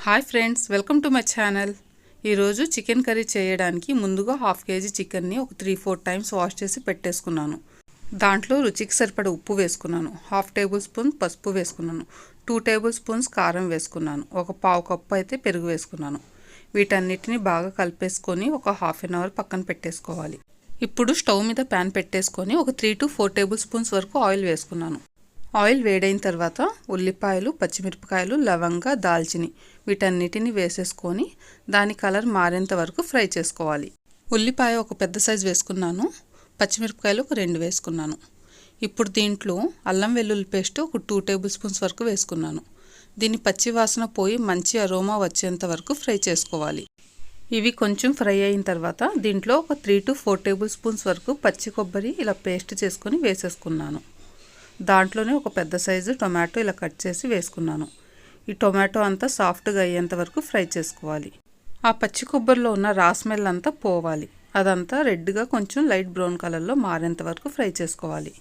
Hi friends, welcome to my channel. ఈరోజు chicken curry చేయడానికి ముందుగా 1/2 kg చికెన్ని ఒక 3-4 టైమ్స్ వాష్ చేసి పెట్టేసుకున్నాను. దాంట్లో రుచికి సరిపడ ఉప్పు వేసుకున్నాను, 1/2 టేబుల్ స్పూన్ పసుపు వేసుకున్నాను, 2 టేబుల్ స్పూన్స్ కారం వేసుకున్నాను, ఒక 1/2 కప్పు అయితే పెరుగు వేసుకున్నాను. వీటన్నిటిని బాగా కలిపేసుకొని ఒక 1/2 అవర్ పక్కన పెట్టేసుకోవాలి. ఇప్పుడు స్టవ్ మీద ప్యాన్ పెట్టేసుకొని ఒక 3 to 4 టేబుల్ స్పూన్స్ వరకు ఆయిల్ వేసుకున్నాను. ఆయిల్ వేడైన తర్వాత ఉల్లిపాయలు, పచ్చిమిరపకాయలు, లవంగ, దాల్చిని వీటన్నిటిని వేసేసుకొని దాని కలర్ మారేంత వరకు ఫ్రై చేసుకోవాలి. ఉల్లిపాయ ఒక పెద్ద సైజు వేసుకున్నాను, పచ్చిమిరపకాయలు ఒక 2 వేసుకున్నాను. ఇప్పుడు దీంట్లో అల్లం వెల్లుల్లి పేస్ట్ ఒక 2 టేబుల్ స్పూన్స్ వరకు వేసుకున్నాను. దీని పచ్చి వాసన పోయి మంచి అరోమా వచ్చేంత వరకు ఫ్రై చేసుకోవాలి. ఇవి కొంచెం ఫ్రై అయిన తర్వాత దీంట్లో ఒక 3 to 4 టేబుల్ స్పూన్స్ వరకు పచ్చి కొబ్బరి ఇలా పేస్ట్ చేసుకొని వేసేసుకున్నాను. దాంట్లోనే ఒక పెద్ద సైజు టొమాటో ఇలా కట్ చేసి వేసుకున్నాను. ఈ టొమాటో అంతా సాఫ్ట్గా అయ్యేంత వరకు ఫ్రై చేసుకోవాలి. ఆ పచ్చి కొబ్బరిలో ఉన్న రా స్మెల్ అంతా పోవాలి. అదంతా రెడ్గా కొంచెం లైట్ బ్రౌన్ కలర్లో మారేంత వరకు ఫ్రై చేసుకోవాలి.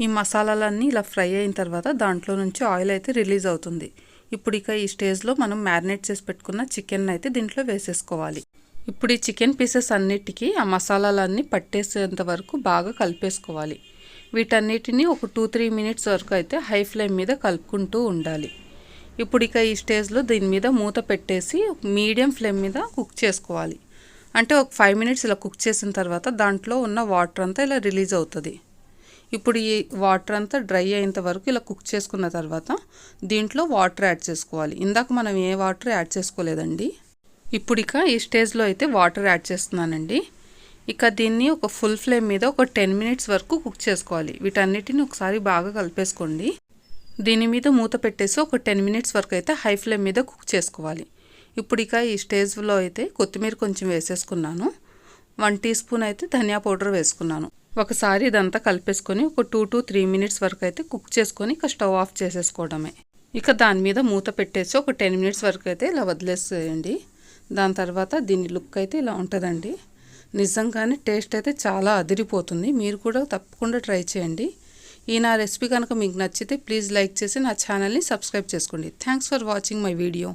ఈ మసాలాలన్నీ ఇలా ఫ్రై అయిన తర్వాత దాంట్లో నుంచి ఆయిల్ అయితే రిలీజ్ అవుతుంది. ఇప్పుడు ఇక ఈ స్టేజ్లో మనం మ్యారినేట్ చేసి పెట్టుకున్న చికెన్ అయితే దీంట్లో వేసేసుకోవాలి. ఇప్పుడు ఈ చికెన్ పీసెస్ అన్నిటికీ ఆ మసాలాలన్నీ పట్టేసేంత వరకు బాగా కలిపేసుకోవాలి. వీటన్నిటిని ఒక 2-3 మినిట్స్ వరకు అయితే హై ఫ్లేమ్ మీద కలుపుకుంటూ ఉండాలి. ఇప్పుడు ఇక ఈ స్టేజ్లో దీని మీద మూత పెట్టేసి మీడియం ఫ్లేమ్ మీద కుక్ చేసుకోవాలి. అంటే ఒక 5 మినిట్స్ ఇలా కుక్ చేసిన తర్వాత దాంట్లో ఉన్న వాటర్ అంతా ఇలా రిలీజ్ అవుతుంది. ఇప్పుడు ఈ వాటర్ అంతా డ్రై అయ్యేంత వరకు ఇలా కుక్ చేసుకున్న తర్వాత దీంట్లో వాటర్ యాడ్ చేసుకోవాలి. ఇందాక మనం ఏ వాటర్ యాడ్ చేసుకోలేదండి. ఇప్పుడు ఇక ఈ స్టేజ్లో అయితే వాటర్ యాడ్ చేస్తున్నానండి. ఇక దీన్ని ఒక ఫుల్ ఫ్లేమ్ మీద ఒక 10 మినిట్స్ వరకు కుక్ చేసుకోవాలి. వీటన్నిటిని ఒకసారి బాగా కలిపేసుకోండి. దీని మీద మూత పెట్టేసి ఒక 10 మినిట్స్ వరకు అయితే హై ఫ్లేమ్ మీద కుక్ చేసుకోవాలి. ఇప్పుడు ఇక ఈ స్టేజ్లో అయితే కొత్తిమీర కొంచెం వేసేసుకున్నాను. 1 టీ స్పూన్ అయితే ధనియా పౌడర్ వేసుకున్నాను. ఒకసారి ఇదంతా కలిపేసుకొని ఒక 2 to 3 మినిట్స్ వరకు అయితే కుక్ చేసుకొని ఇక స్టవ్ ఆఫ్ చేసేసుకోవడమే. ఇక దాని మీద మూత పెట్టేసి ఒక 10 మినిట్స్ వరకు అయితే ఇలా వదిలేసేయండి. దాని తర్వాత దీని లుక్ అయితే ఇలా ఉంటుందండి. నిజంగానే టేస్ట్ అయితే చాలా అదిరిపోతుంది. మీరు కూడా తప్పకుండా ట్రై చేయండి. ఈ నా రెసిపీ కనుక మీకు నచ్చితే ప్లీజ్ లైక్ చేసి నా ఛానల్ని సబ్స్క్రైబ్ చేసుకోండి. Thanks for watching my video.